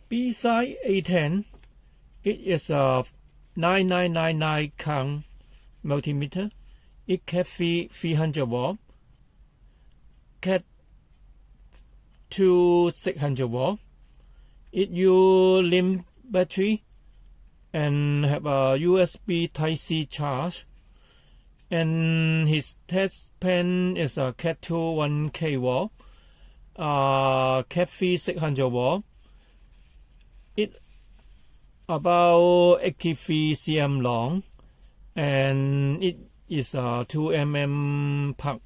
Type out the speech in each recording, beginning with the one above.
Bside A10, it is a 9999 count multimeter. It CATII 300V, CATIII600V. It use LITHIUM battery and have a USB Type-C charge. And his test pen is a CATII1K, CATIII600V. It about 83 cm long, and it is a 2 mm plug.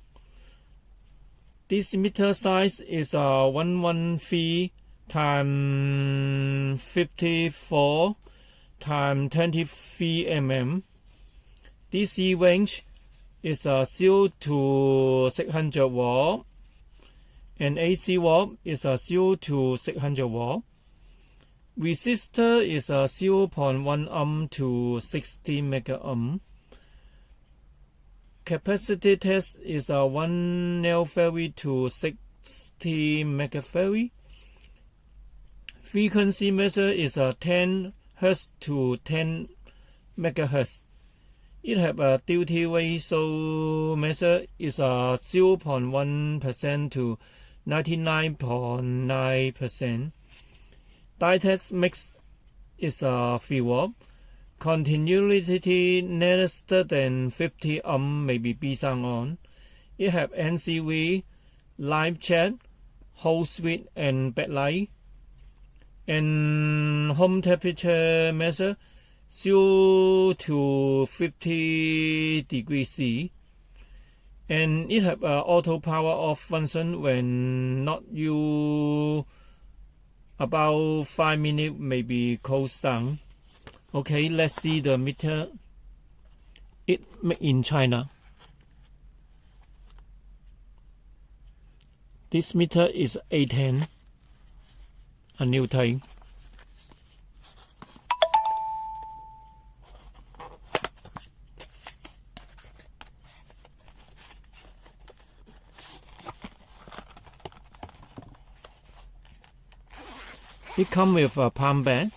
This meter size is 113 times 54 times 23 mm. DC range is 0 to 600V, and AC watt is 0 to 600V. Resistor is 0.1 ohm to 60 mega ohm. Capacitance is 1 nanofarad to 60 megafarad. Frequency measure is 10 Hz to 10 MHz. It have a duty ratio measure is 0.1% to 99.9%. Die test mix is 3V. Continuity less than 50 ohm may be Bside on. It have NCV, live chat, whole switch, and backlight. And home temperature measure 0 to 50 degrees C. And it have auto power off function when not used. About 5 minutes may be closed down. Okay, let's see the meter. It made in China. This meter is A10, a new type. It comes with a palm bag,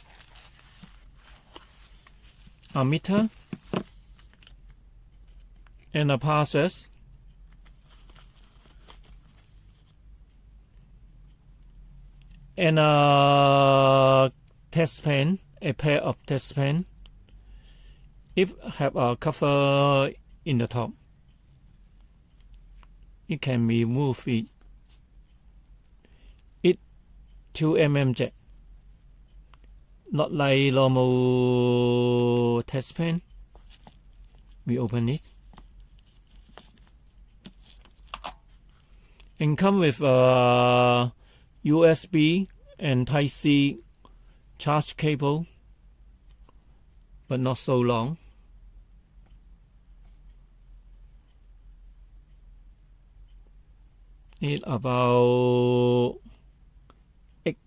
a meter, and a power source, and a test pen, a pair of test pen. It have a cover in the top. It can remove it. It 2 mm jack. Not like normal test pen. We open it. And come with a USB and Type-C charge cable, but not so long. It about 8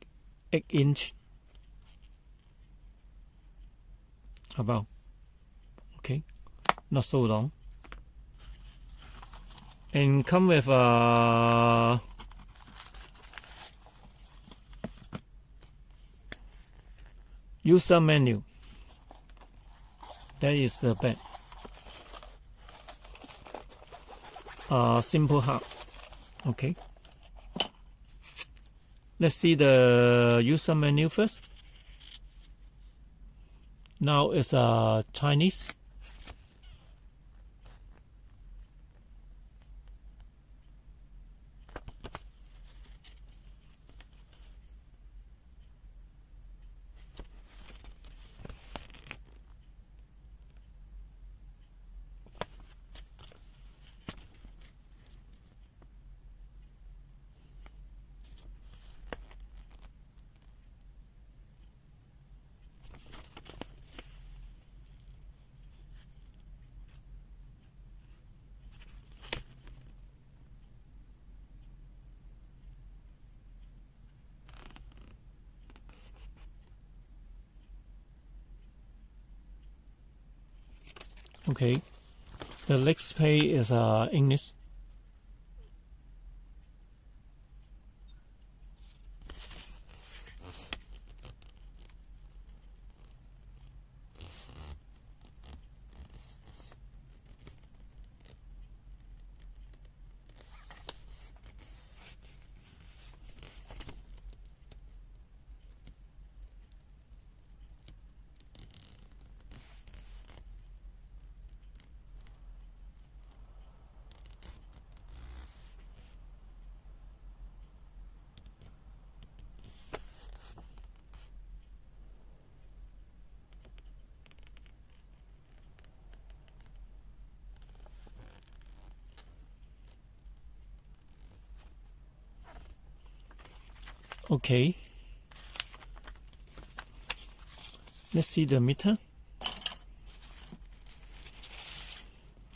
inch. About, okay, not so long. And come with a user menu. That is the back. Simple hub. Okay. Let's see the user menu first. Now it's Chinese. Okay, the next page is English. Okay. Let's see the meter.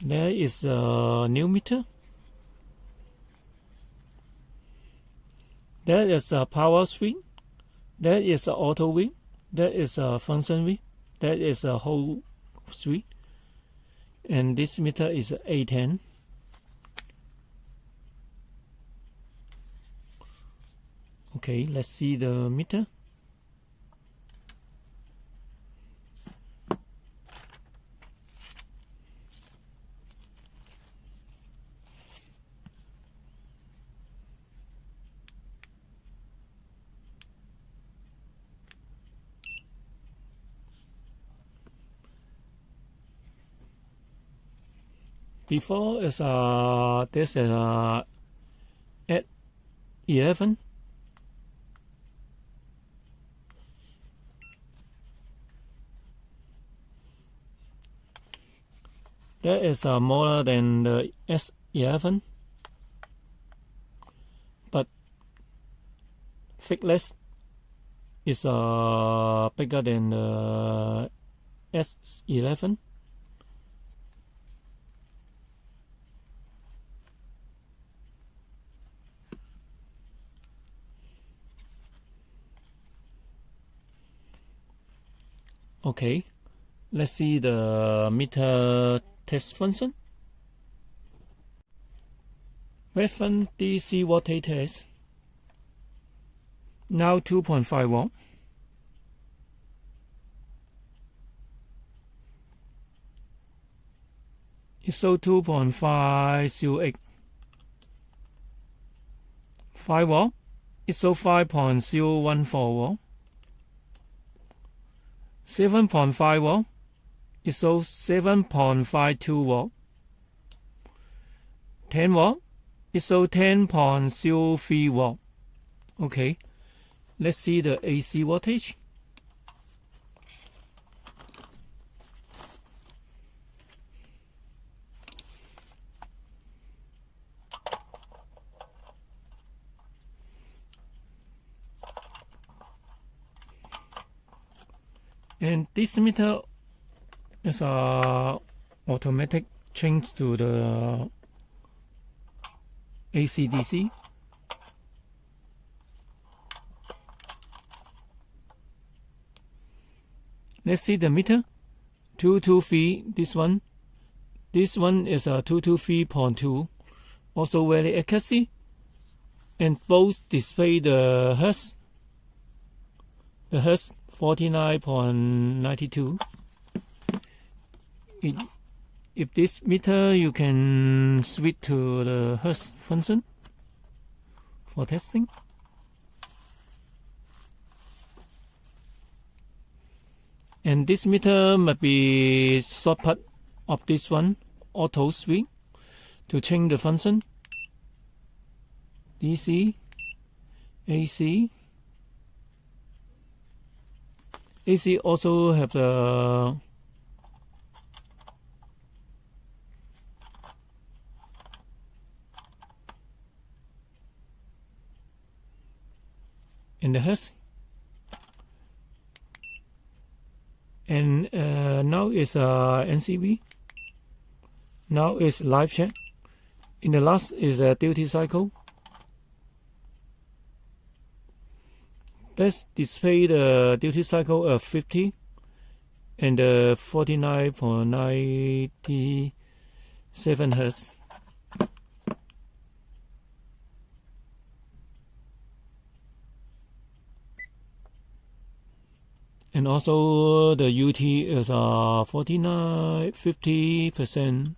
There is a new meter. There is a power switch. There is a auto switch. There is a function switch. There is a whole switch. And this meter is A10. Okay, let's see the meter. Before is this is at 11. That is more than the S11, but thickness is bigger than the S11. Okay, let's see the meter test function. Resistor DC voltage test. Now 2.5 volt. ISO 2.508. 5 volt. ISO 5.014 volt. 7.5 volt. ISO 7.52 volt. 10 volt. ISO 10.03 volt. Okay, let's see the AC voltage. And this meter is automatic change to the AC/DC. Let's see the meter. 223. This one is a 223.2. Also very accuracy. And both display the hertz. The hertz 49.92. If this meter, you can switch to the hertz function for testing. And this meter might be shortcut of this one, auto switch, to change the function. DC, AC. AC also have the in the hertz. And now is NCV. Now is live check. In the last is a duty cycle. Let's display the duty cycle of 50 and the 49.97 hertz. And also the UT is 50%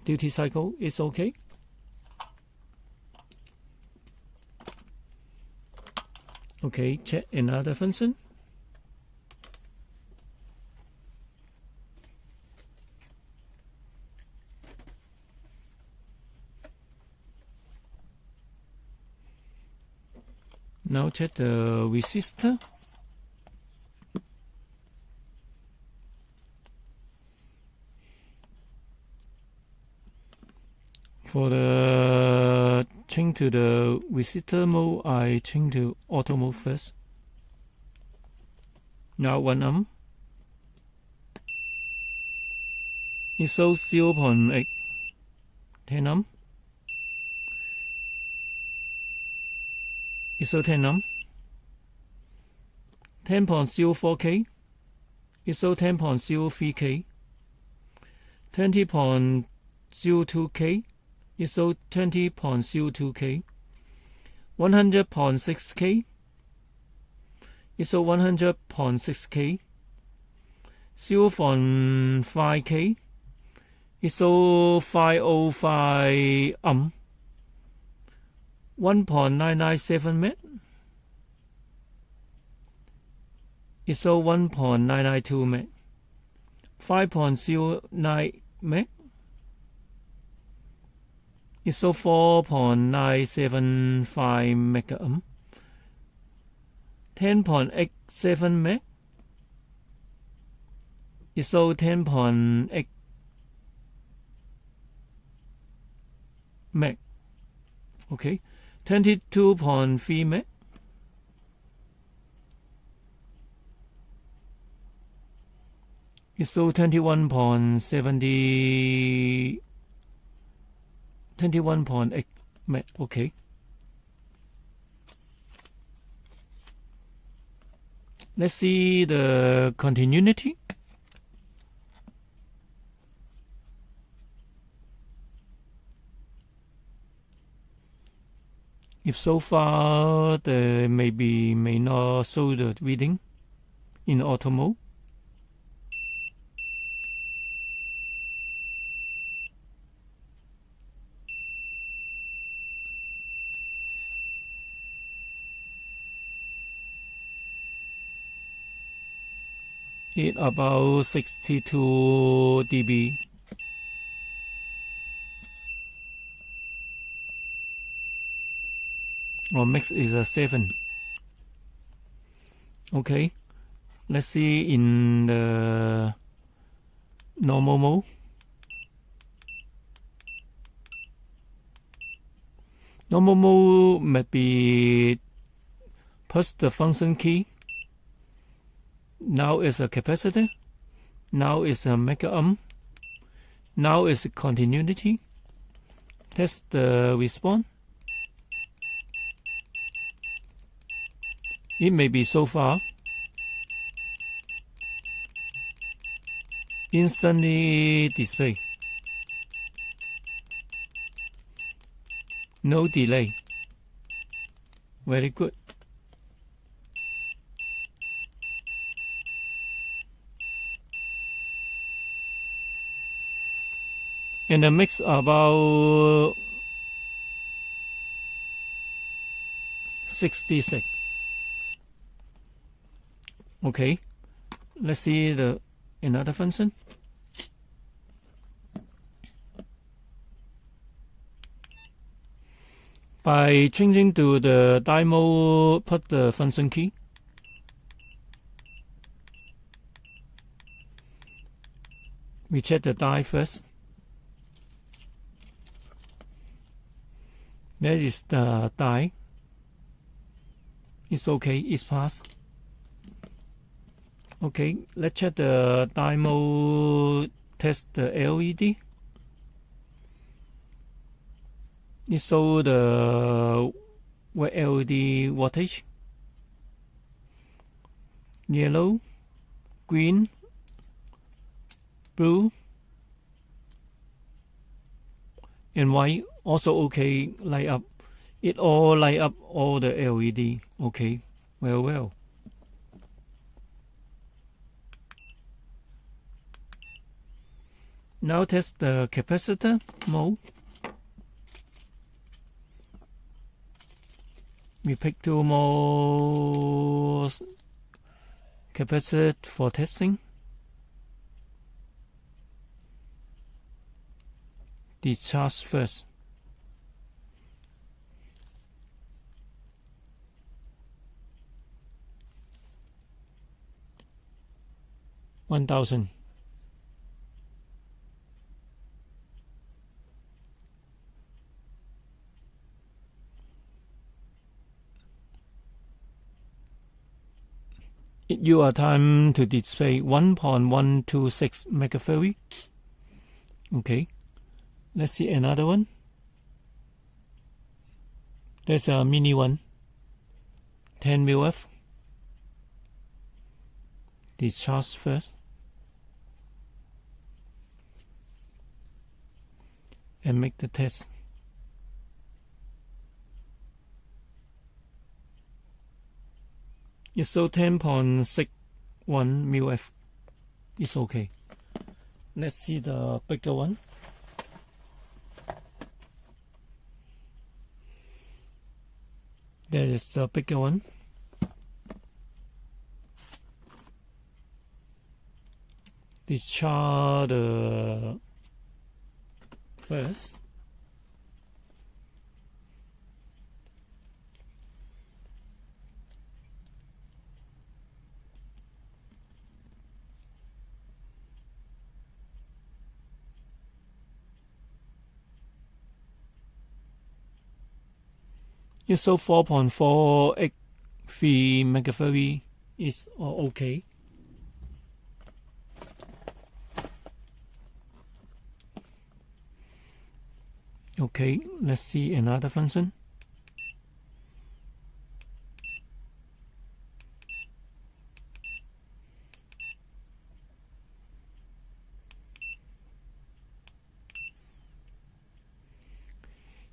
duty cycle is okay. Okay, check another function. Now check the resistor. For the change changing to the resistor mode, I change to auto mode first. Now 1 ohm. It shows 0.8. 10 ohm. It shows 10 ohm. 10.04K. It shows 10.03K. 20.02K. It shows 20.02K. 100.6K. It shows 100.6K. 0.5K. It shows 505 ohm. 1.997 meg. It shows 1.992 meg. 5.09 meg. It shows 4.975 mega ohm. 10.87 meg. It shows 10.8 meg. Okay. 22.3 meg. It shows 21.8 meg. Okay. Let's see the continuity. If so far the may not show the reading in auto mode. It about 62 dB. Or max is a 7. Okay, let's see in the normal mode. Normal mode might be push the function key. Now it's a capacitor. Now it's a mega ohm. Now it's a continuity. Test the response. It may be so far. Instantly display. No delay. Very good. And the mix about 66. Okay, let's see the another function. By changing to the die mode, put the function key. We check the die first. There is the die. It's okay, it's passed. Okay, let's check the die mode, test the LED. It shows the LED voltage. Yellow, green, blue, and white also okay, light up. It all light up all the LED. Okay, well. Now test the capacitor mode. We pick two more capacitor for testing. Discharge first. $1,000. You are time to display 1.126 megafarad. Okay, let's see another one. There's a mini one, 10 mF. Discharge first. And make the test. It's so 10.61 mF. It's okay. Let's see the bigger one. There is the bigger one. Discharge the first. So 4.483 megafarad is okay. Okay, let's see another function.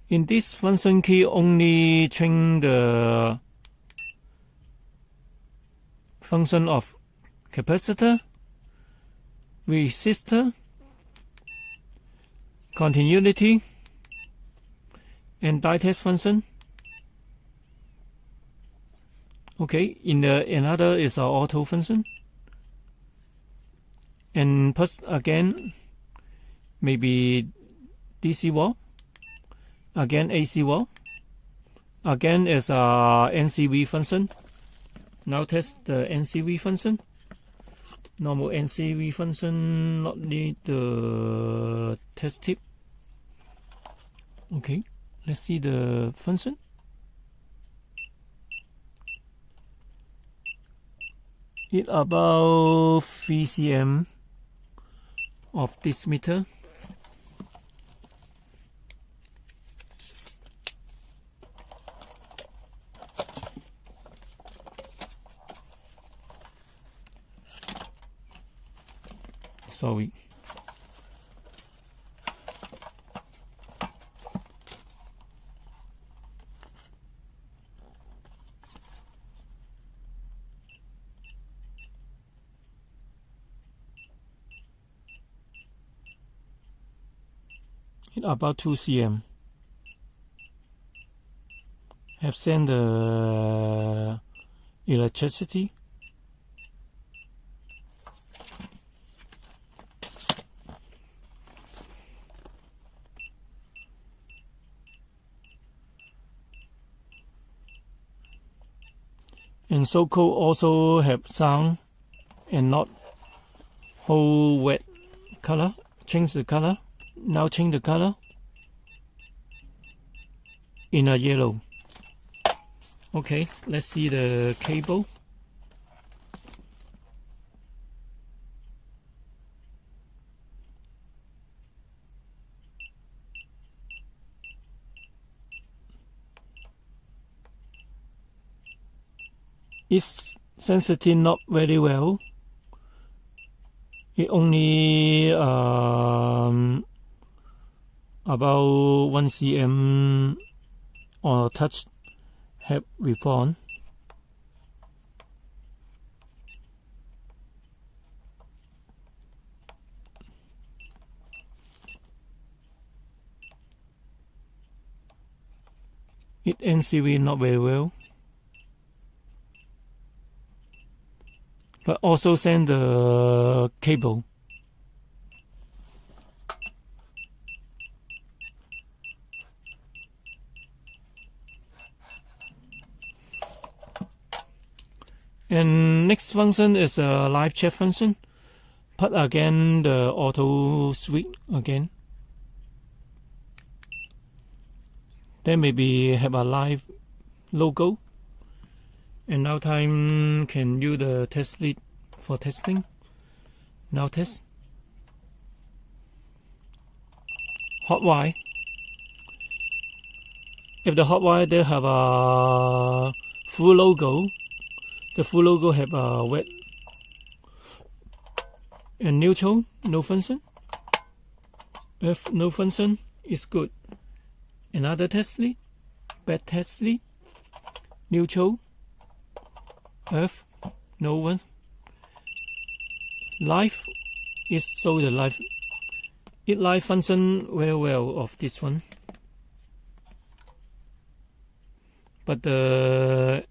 In this function key, only change the function of capacitor, resistor, continuity, and die test function. Okay, in the another is our auto function. And plus again, maybe DC wall. Again, AC wall. Again is a NCV function. Now test the NCV function. Normal NCV function not need the test tip. Okay, let's see the function. It about 3 cm of this meter. Sorry. It about 2 cm. Have sent the electricity. And so-called also have sound and not whole wet color. Change the color. Now change the color in a yellow. Okay, let's see the cable. It's sensitive not very well. It only about 1 cm or touch have response. It NCV not very well. But also send the cable. And next function is a live check function. Put again the auto switch again. Then maybe have a live logo. And now time can use the test lead for testing. Now test. Hot wire. If the hot wire they have a full logo, the full logo have a wet and neutral, no function. If no function, is good. Another test lead, bad test lead, neutral, F, no one. Live is so the live. It live function very well of this one. But the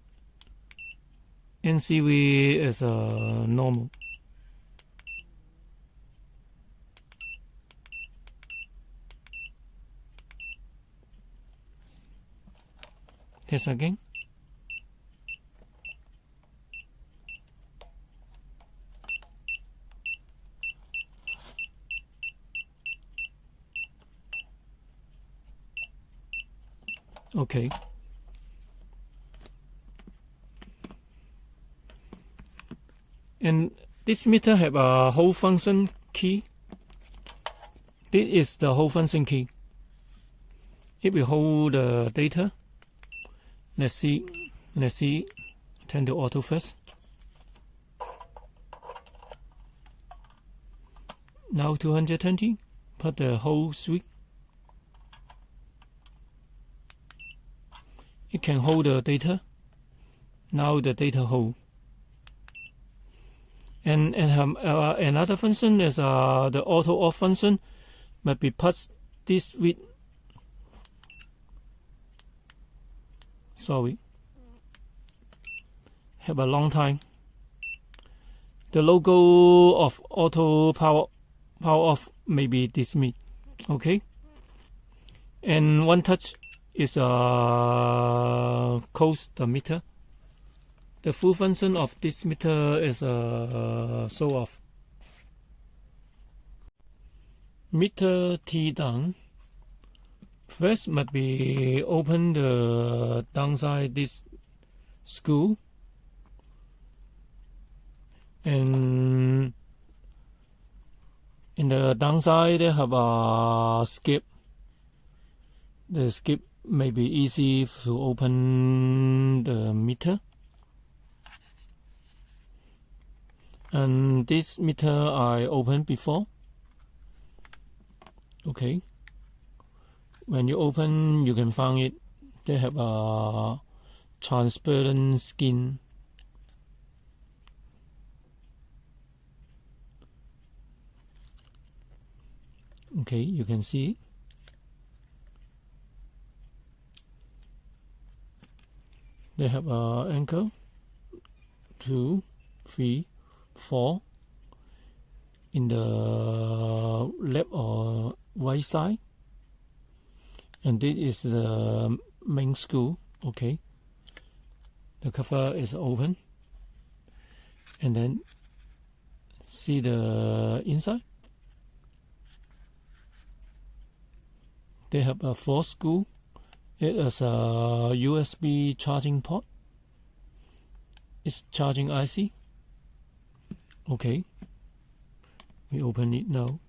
NCV is normal. Test again. Okay. And this meter have a whole function key. This is the whole function key. It will hold the data. Let's see. Turn to auto first. Now 220. Put the whole switch. It can hold the data. Now the data hold. And another function is the auto off function. But we put this with. Sorry. Have a long time. The logo of auto power off may be dismissed. Okay. And one touch is close the meter. The full function of this meter is show off. Meter T down. First must be open the downside this screw. And in the downside they have a skip. The skip may be easy to open the meter. And this meter I opened before. Okay. When you open, you can find it. They have a transparent skin. Okay, you can see. They have an anchor. 2, 3, 4 in the left or right side. And this is the main screw. Okay. The cover is open. And then see the inside. They have a 4 screw. It is a USB charging port. It's charging IC. Okay. We open it now.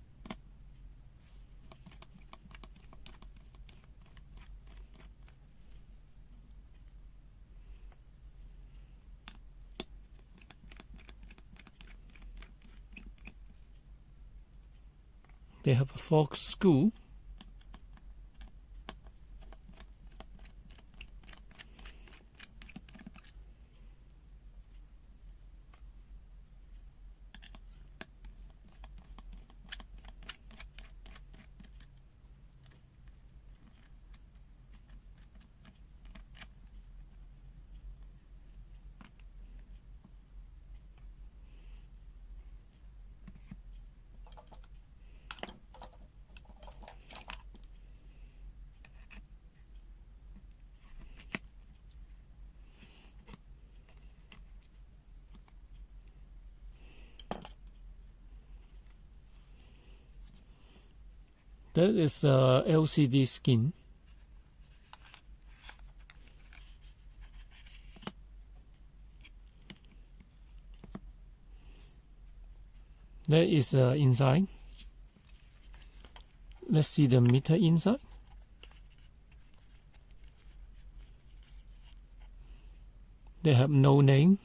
They have a 4 screw. That is the LCD skin. That is inside. Let's see the meter inside. They have no name.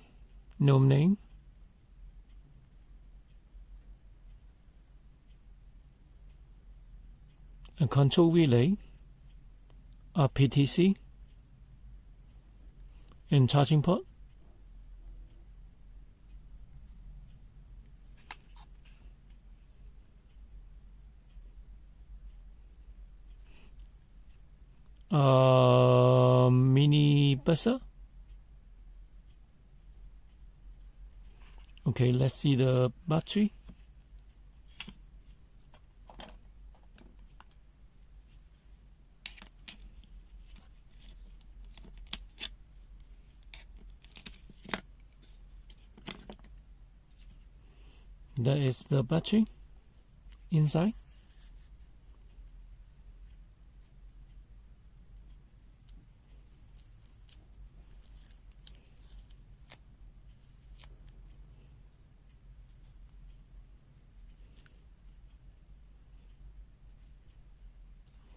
A control relay, a PTC, and charging port. Mini buzzer. Okay, let's see the battery. That is the battery inside.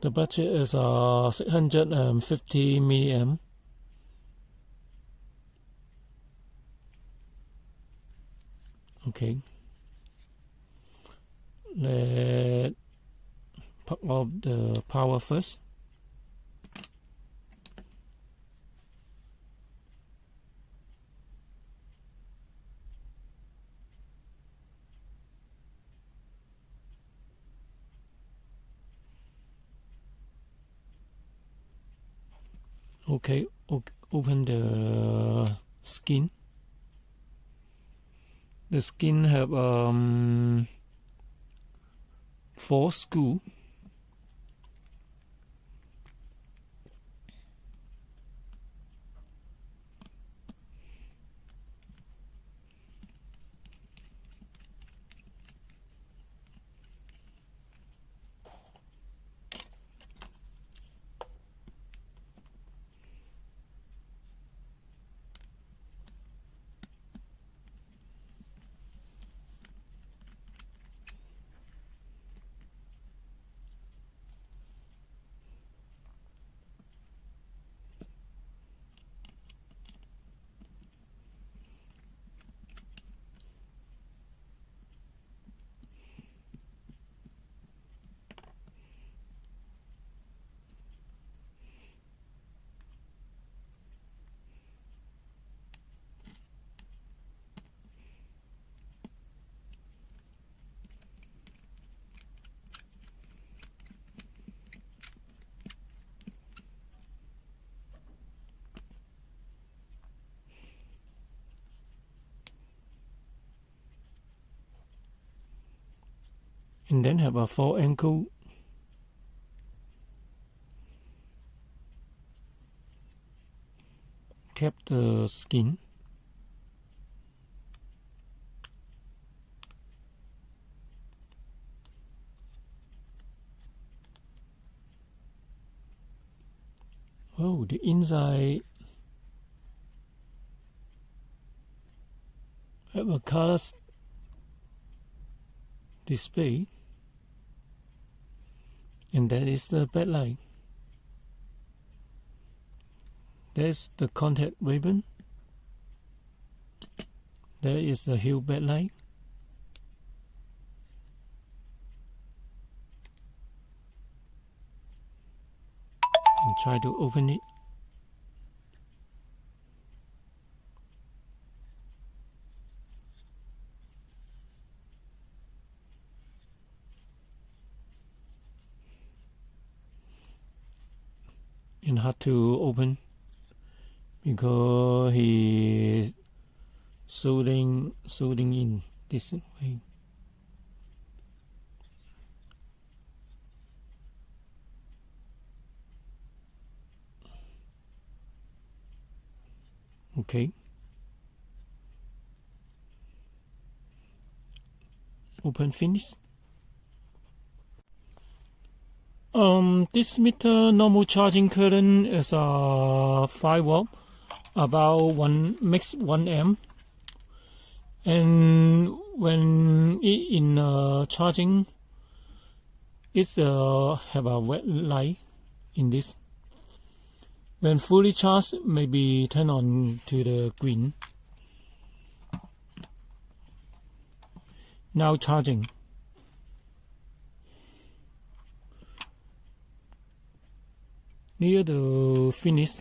The battery is 650 milliamp. Okay. Let's plug off the power first. Okay, open the skin. The skin have 4 screws. And then have a 4 ankle. Cap the skin. Oh, the inside have a color display, and that is the backlight. There's the contact ribbon. There is the hue backlight. And try to open it. And hard to open because he soldering in this way. Okay. Open finish. This meter normal charging current is 5 volt, about 1 amp, And when it in charging, it's have a red light in this. When fully charged, maybe turn on to the green. Now charging. Near the finish.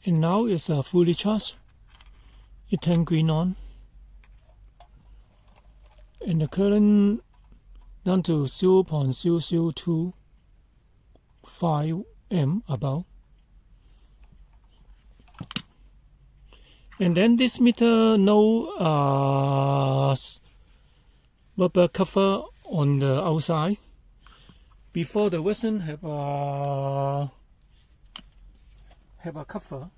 And now it's fully charged. It turns green on. And the current down to 0.0025 amp about. And then this meter no rubber cover on the outside. Before the version have a cover.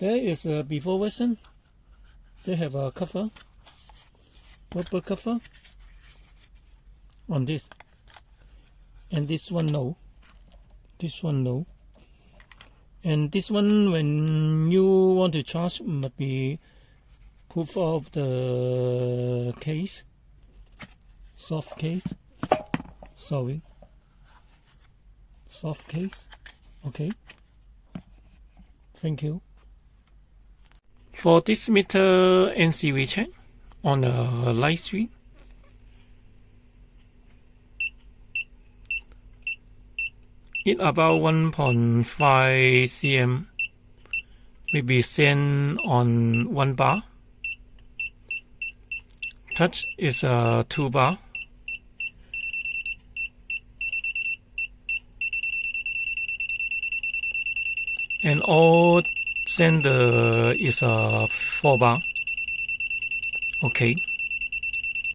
There is a before version. They have a cover, rubber cover on this, and this one no. This one no. And this one, when you want to charge, must be put off the case, soft case. Sorry, soft case. Okay. Thank you. For this meter NC we check on a light switch. It about 1.5 cm, maybe send on 1 bar. Touch is 2 bar. And all sender is 4 bar. Okay.